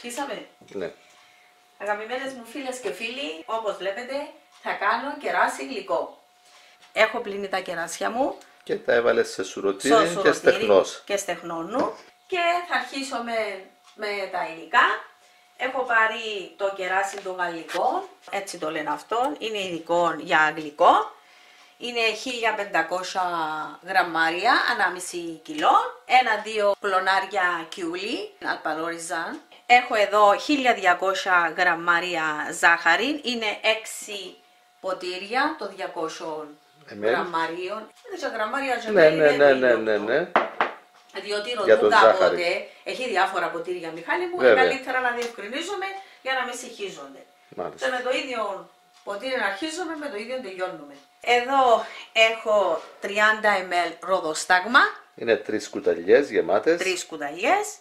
Αρχίσαμε. Ναι. Αγαπημένες μου φίλες και φίλοι, όπως βλέπετε θα κάνω κεράσι γλυκό. Έχω πλύνει τα κεράσια μου. Και τα έβαλες σε σουρωτήρι και στεχνός. Και στεχνώνω. Και θα αρχίσω με τα υλικά. Έχω πάρει το κεράσι των γαλλικών, έτσι το λένε αυτό, είναι ειδικό για γλυκό. Είναι 1500 γραμμάρια, 1,5 κιλό, 1-2 κλονάρια κιούλι, αλπαλόριζαν. Έχω εδώ 1200 γραμμάρια ζάχαρη, είναι 6 ποτήρια των 200 γραμμαρίων. Ναι. Διότι ρωτούν κάποτε, έχει διάφορα ποτήρια Μιχάλη μου, είναι καλύτερα να διευκρινίζουμε για να μην συγχύζονται. Και με το ίδιο ποτήρι να αρχίζουμε, με το ίδιο τελειώνουμε. Εδώ έχω 30 ml ροδοστάγμα. Είναι 3 κουταλιές γεμάτες. 3 κουταλιές.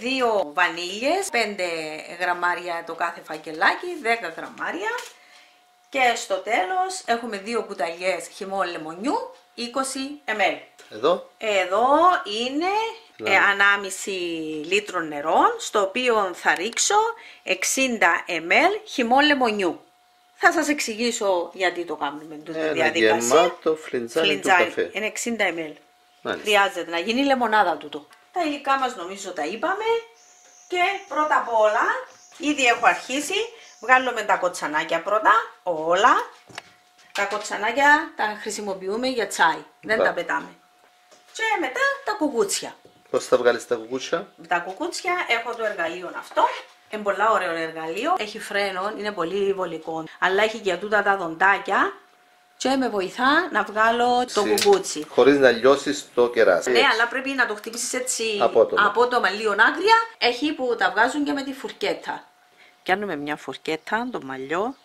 2 βανίλιες, 5 γραμμάρια το κάθε φακελάκι, 10 γραμμάρια. Και στο τέλος έχουμε 2 κουταλιές χυμό λεμονιού, 20 ml. Εδώ είναι 1,5 λίτρο νερό, στο οποίο θα ρίξω 60 ml χυμό λεμονιού. Θα σας εξηγήσω γιατί το κάνουμε τη διαδικασία. Ένα γεμάτο φλιτζάνι του καφέ. Είναι 60 ml. Χρειάζεται να γίνει λεμονάδα τούτο. Τα υλικά μας νομίζω τα είπαμε. Και πρώτα απ' όλα, ήδη έχω αρχίσει. Βγάλουμε τα κοτσανάκια πρώτα, όλα. Τα κοτσανάκια τα χρησιμοποιούμε για τσάι, δεν τα πετάμε. Και μετά τα κουκούτσια. Πώς θα βγάλεις τα κουκούτσια? Τα κουκούτσια έχω το εργαλείο αυτό. Είναι πολύ ωραίο εργαλείο. Έχει φρένο, είναι πολύ βολικό. Αλλά έχει και τούτα τα δοντάκια. Και με βοηθά να βγάλω το κουκούτσι. Χωρίς να λιώσεις το κεράσι. Ναι, αλλά πρέπει να το χτυπήσεις έτσι απότομα, λίγο άγρια. Έχει που τα βγάζουν και με τη φουρκέτα. Κάνουμε μια φουρκέτα, το μαλλιό.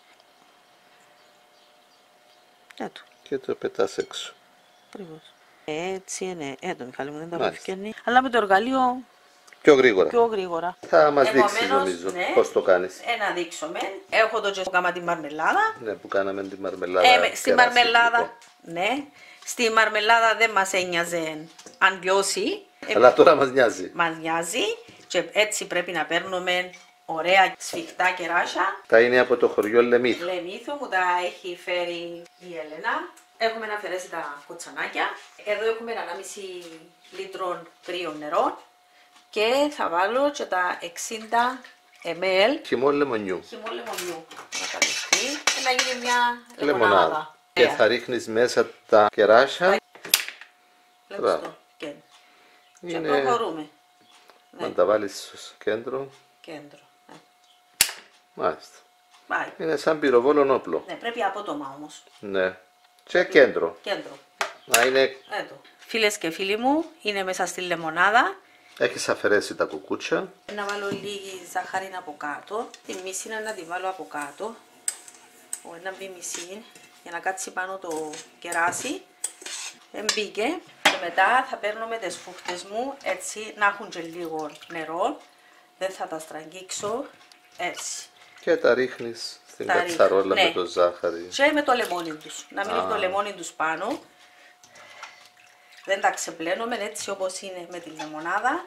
Και το πετάς έξω. Ακριβώς. Έτσι είναι. Το Μιχάλη μου δεν τα βγαίνει. Αλλά με το εργαλείο πιο γρήγορα. Θα μας δείξεις νομίζω πώς το κάνεις. Να δείξουμε. Έχω το που κάναμε τη μαρμελάδα. Ναι, που κάναμε τη μαρμελάδα. Στη μαρμελάδα. Ναι. Στη μαρμελάδα δεν μας ένοιαζε αν λιώσει. Αλλά τώρα μας νοιάζει. Μας νοιάζει. Και έτσι πρέπει να παίρνουμε ωραία σφιχτά κεράσια. Τα είναι από το χωριό Λεμίθο. Λεμίθο μου τα έχει φέρει η Έλενα. Έχουμε αφαιρέσει τα κοτσανάκια. Εδώ έχουμε 1,5 λίτρο κρύο νερό. Και θα βάλω και τα 60 ml χυμό λεμονιού. Να καλυφθεί και να γίνει μια λεμονάδα. Και θα ρίχνεις μέσα τα κεράσια. Και προχωρούμε. Να τα βάλεις στο κέντρο. Μάλιστα. Είναι σαν πυροβόλων όπλο. Ναι, πρέπει απότομα όμως. Ναι. Και κέντρο. Να είναι... Φίλες και φίλοι μου, είναι μέσα στη λεμονάδα. Έχεις αφαιρέσει τα κουκούτσια. Να βάλω λίγη ζάχαρη από κάτω. Τη μισή να τη βάλω από κάτω. Ένα μισή για να κάτσει πάνω το κεράσι. Μπήκε. Και μετά θα παίρνουμε τις φούχτες μου έτσι να έχουν και λίγο νερό. Δεν θα τα στραγγίξω. Έτσι. Και τα ρίχνεις στην κατσαρόλα με το ζάχαρη. Και με το λεμόνι τους. Να μείνει το λεμόνι τους πάνω. Δεν τα ξεπλένουμε έτσι όπως είναι με τη λεμονάδα.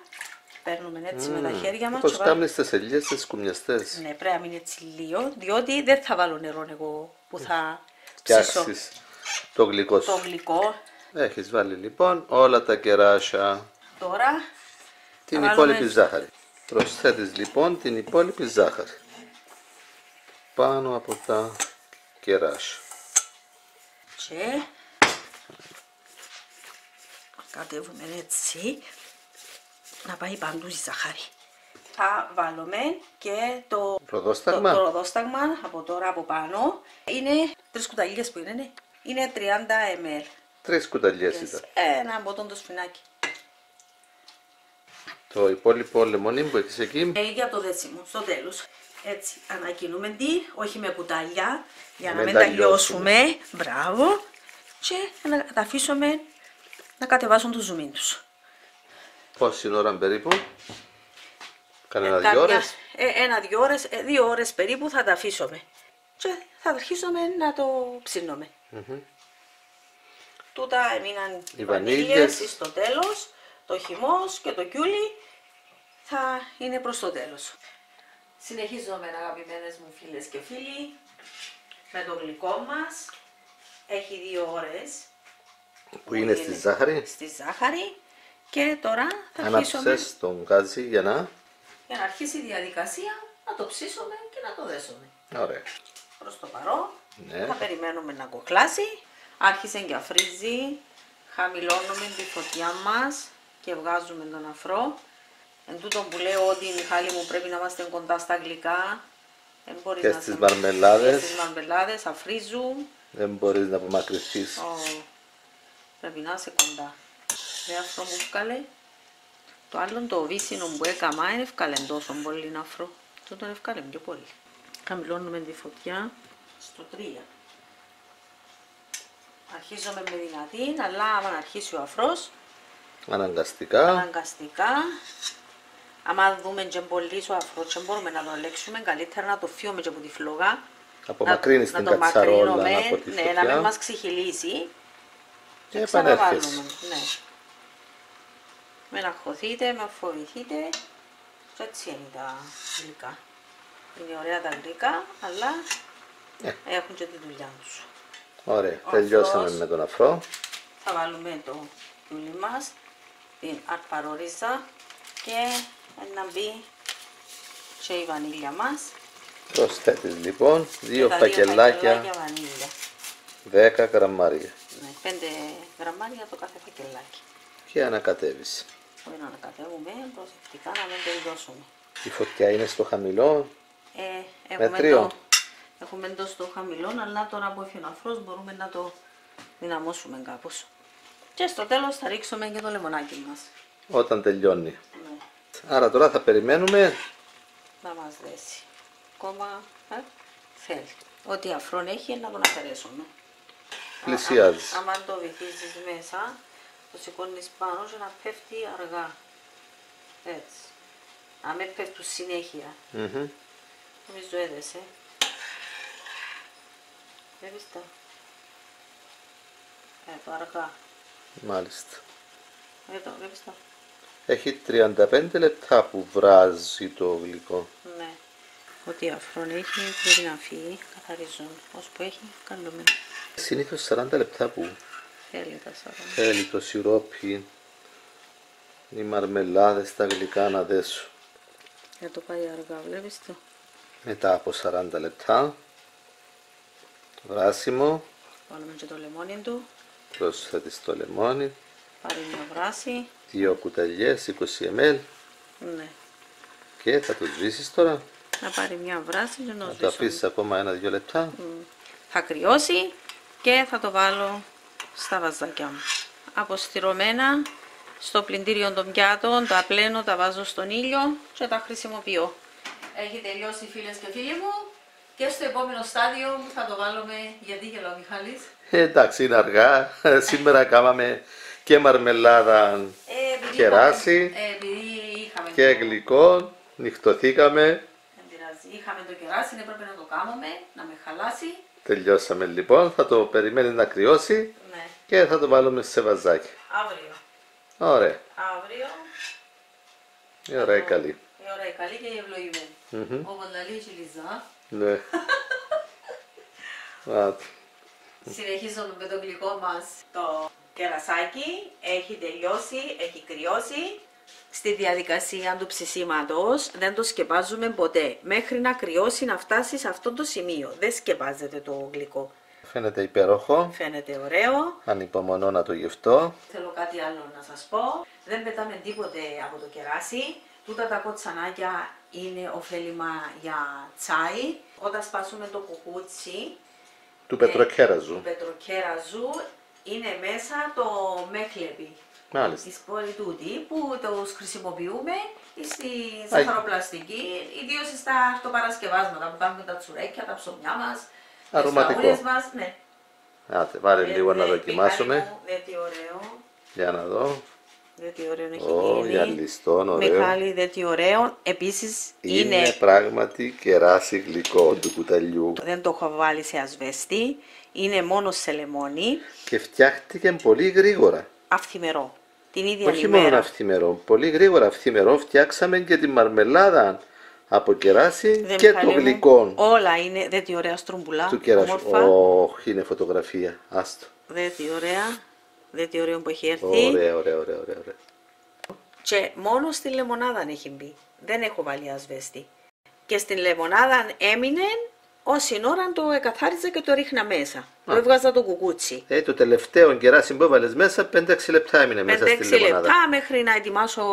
Παίρνουμε έτσι με τα χέρια μας. Πώς κάνεις τις ελιές τις κουμιαστές. Ναι, πρέπει να μείνει έτσι λίγο, διότι δεν θα βάλω νερό εγώ που θα φτιάξεις το γλυκό σου. Έχεις βάλει λοιπόν όλα τα κεράσια. Τώρα την υπόλοιπη ζάχαρη. Προσθέτεις λοιπόν την υπόλοιπη ζάχαρη πάνω από τα κεράσια. Και κατέβουμε έτσι να πάει παντού η ζάχαρη. Θα βάλουμε και το ροδόσταγμα από τώρα από πάνω. Είναι 3 κουταλιές που είναι. Είναι 30 ml. 3 κουταλιές ήταν. Ένα μποτόν το σφινάκι. Το υπόλοιπο λεμονί που έχεις εκεί. Για το δέσιμο, στο τέλος. Έτσι, ανακοινούμε τι, όχι με κουτάλια, για να μην τα λιώσουμε. Μπράβο. Και να τα αφήσουμε να κατεβάσουν το ζουμί τους. Πόση ώρα περίπου? Κανένα 2 ώρες? 2 ώρες περίπου θα τα αφήσουμε. Και θα αρχίσουμε να το ψήνουμε. Τούτα έμειναν οι βανίλιες στο τέλος. Το χυμός και το κιούλι θα είναι προς το τέλος. Συνεχίζουμε, αγαπημένες μου φίλες και φίλοι, με το γλυκό μας. Έχει 2 ώρες που είναι στη ζάχαρη. Στη ζάχαρη. Και τώρα θα αρχίσουμε. Ανάψες τον γκάζι για να αρχίσει η διαδικασία να το ψήσουμε και να το δέσουμε. Ωραία. Προς το παρόν Ναι. θα περιμένουμε να κοκλάσει. Άρχισε και αφρίζει. Χαμηλώνουμε τη φωτιά μας και βγάζουμε τον αφρό. Εν τούτο που λέω ότι η Μιχάλη μου πρέπει να είμαστε κοντά στα γλυκά. Και στις μαρμελάδες. Και στις μαρμελάδες αφρίζουν. Δεν μπορείς να απομακρυνθείς. Πρέπει να είσαι κοντά. Δεν αυτό μου βγάλε. Το άλλο το βύσινο που έκαμα δεν ευκάλε τόσο πολύ αφρό. Το τον ευκάλε πιο πολύ. Χαμηλώνουμε τη φωτιά στο 3. Αρχίζουμε με δυνατή, αλλά άμα αρχίσει ο αφρός, αναγκαστικά, άμα δούμε και πολύ ο αφρός και μπορούμε να το ελέγξουμε, καλύτερα να το φύγουμε και από τη φλόγα. Απομακρύνεις την κατσαρόλα από τη φωτιά. Ναι, να μην μας ξεχυλήσει. Και ξαναβάλουμε. Ναι. Μην αγχωθείτε, μην φοβηθείτε. Έτσι είναι τα γλυκά. Είναι ωραία τα γλυκά, αλλά έχουν και τη δουλειά τους. Ωραία, τελειώσαμε με τον αφρό. Θα βάλουμε το κιούλι μας, την αρπαρορίζα και να μπει και η βανίλια μας. Προσθέτεις λοιπόν 2 φακελάκια βανίλια. 10 γραμμάρια. Ναι, 5 γραμμάρια το κάθε φακελάκι. Και ανακατεύεις. Όχι να ανακατεύουμε, προσεκτικά να μην τελειώσουμε. Η φωτιά είναι στο χαμηλό. Μέτριο. Έχουμε το στο χαμηλό, αλλά τώρα που έχει ο αφρός μπορούμε να το δυναμώσουμε κάπως. Και στο τέλος θα ρίξουμε και το λεμονάκι μας. Όταν τελειώνει. Ναι. Άρα τώρα θα περιμένουμε Να μας δέσει. Ακόμα θέλει. Ό,τι αφρόν έχει να τον αφαιρέσουμε. Πλησιάζεις. Άμα το βυθίζεις μέσα, το σηκώνεις πάνω και να πέφτει αργά. Έτσι. Αν με πέφτουν συνέχεια. Νομίζω έδεσε. Βλέπεις τα. Το αργά. Μάλιστα. Εδώ, βλέπεις τα. Έχει 35 λεπτά που βράζει το γλυκό. Ναι. Ό,τι αφρόν έχει πρέπει να φύγει, καθαρίζουν. Ώσπου έχει, κάνουμε. Συνήθως 40 λεπτά που Θέλει τα 40. θέλει το σιρόπι, οι μαρμελάδες, τα γλυκά να δέσουν. Για το πάει αργά, βλέπεις το. Μετά από 40 λεπτά, βράσιμο, Βάλουμε και το λεμόνι του. προσθέτεις το λεμόνι, Πάρει μια βράση. 2 κουταλιές, 20 ml Ναι. και θα το σβήσεις τώρα. Να πάρει μια βράση και να Να το σβήσουμε. αφήσεις ακόμα 1-2 λεπτά. Θα κρυώσει και θα το βάλω στα βαζάκια μου. Αποστηρωμένα στο πλυντήριο των πιάτων, τα πλένω, τα βάζω στον ήλιο και τα χρησιμοποιώ. Έχει τελειώσει, φίλες και φίλοι μου, και στο επόμενο στάδιο θα το βάλουμε. Γιατί γελάω, Μιχάλης? Εντάξει, είναι αργά. Σήμερα κάναμε και μαρμελάδα κεράσι και γλυκό. Νυχτωθήκαμε. Δεν πειράζει. Είχαμε το κεράσι, έπρεπε να το κάνουμε, να με χαλάσει. Τελειώσαμε λοιπόν. Θα το περιμένεις να κρυώσει Ναι. και θα το βάλουμε σε βαζάκι. Αύριο. Ωραία. Αύριο. Η ώρα είναι καλή. Η ώρα είναι καλή και η ευλογημένη. Όπως λέει η Λιζά. Ναι. Συνεχίζουμε με το γλυκό μας το κερασάκι. Έχει τελειώσει, έχει κρυώσει. Στη διαδικασία του ψησίματος δεν το σκεπάζουμε ποτέ. Μέχρι να κρυώσει, να φτάσει σε αυτό το σημείο. Δεν σκεπάζεται το γλυκό. Φαίνεται υπέροχο. Φαίνεται ωραίο. Ανυπομονώ να το γευτώ. Θέλω κάτι άλλο να σας πω. Δεν πετάμε τίποτε από το κεράσι. Τούτα τα κοτσανάκια είναι ωφέλιμα για τσάι. Όταν σπάσουμε το κουκούτσι Του πετροκέραζου. του πετροκέραζου, είναι μέσα το μέχλεπι. Μάλιστα. Η σπόρη τούτη που τους χρησιμοποιούμε στη ζαχαροπλαστική, ιδίως στα χτωπαρασκευάσματα που κάνουμε τα τσουρέκια, τα ψωμιά μας, Αρωματικό. τις φαούλες μας. Ναι. Άτε, βάλε λίγο να δοκιμάσουμε. Δεν τι ωραίο. Για να δω. Δεν τι ωραίο έχει Ω, γίνει. γυαλιστόν, ωραίο. Μιχάλη, δεν τι ωραίο. Επίσης Είναι πράγματι κεράσι γλυκό του κουταλιού. δεν το έχω βάλει σε ασβέστη. Είναι μόνο σε λεμόνι. Και φτιάχτηκε πολύ γρήγορα. Αυθημερό. Την ίδια Όχι ημέρα. μόνο αυθημερό, πολύ γρήγορα αυθημερό φτιάξαμε και τη μαρμελάδα από κεράσι και το γλυκό. Όλα είναι, δε τι ωραία στρουμπουλά, του κεράσι. Όχι, είναι φωτογραφία. Άστο. Δε τι ωραία, δε τι ωραίο που έχει έρθει. Ωραία. Και μόνο στη λεμονάδα έχει μπει. Δεν έχω βάλει ασβέστη. Και στην λεμονάδα έμεινε όση ώρα το εκαθάριζα και το ρίχνα μέσα. Το έβγαζα το κουκούτσι. Το τελευταίο κεράσι που έβαλες μέσα, 5-6 λεπτά έμεινε μέσα στη λεμονάδα. 5-6 λεπτά μέχρι να ετοιμάσω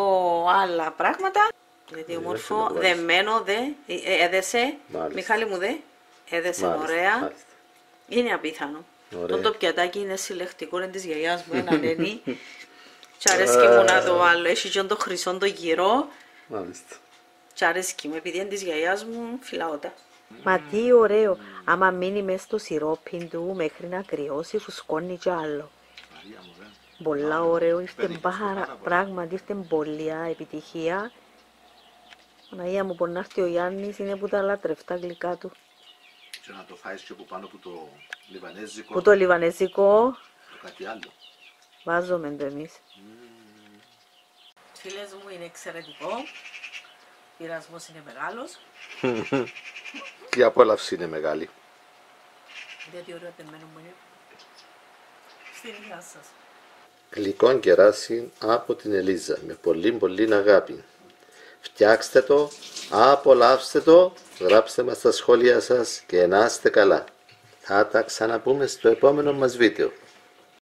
άλλα πράγματα. Γιατί όμορφο, δεμένο, έδεσε. Μιχάλη μου έδεσε ωραία. Μάλιστα. Είναι απίθανο. Το πιατάκι είναι συλλεκτικό, είναι της γιαγιάς μου, ένα νένι. Κι αρέσκει μου να το βάλω, έχει και το χρυσό το γυρό. Μάλιστα. Κι αρέσκει μου, επειδή είναι της γιαγιάς μου, φυλάω τα. Μα τι ωραίο, άμα μείνει μες στο σιρόπιν του μέχρι να κρυώσει, φουσκώνει κι άλλο. Πολλά ωραίο, ήρθε πράγματι, ήρθε πολλή επιτυχία. Παναγία μου, μπορεί να έρθει ο Γιάννης, είναι που τα λατρευτά γλυκά του. Και να το φάεις και από πάνω από το λιβανέζικο. Που το λιβανέζικο. Το κάτι άλλο. Βάζουμε το εμείς. Φίλες μου, είναι εξαιρετικό. Ο πειρασμός είναι μεγάλος. Και η απόλαυση είναι μεγάλη. Γιατί ωραίο τεμμένο μου είναι. Στην υγεία σας. Γλυκό κεράσι από την Ελίζα, με πολύ αγάπη. Φτιάξτε το, απολαύστε το, γράψτε μας στα σχόλια σας και να είστε καλά. Θα τα ξαναπούμε στο επόμενο μας βίντεο.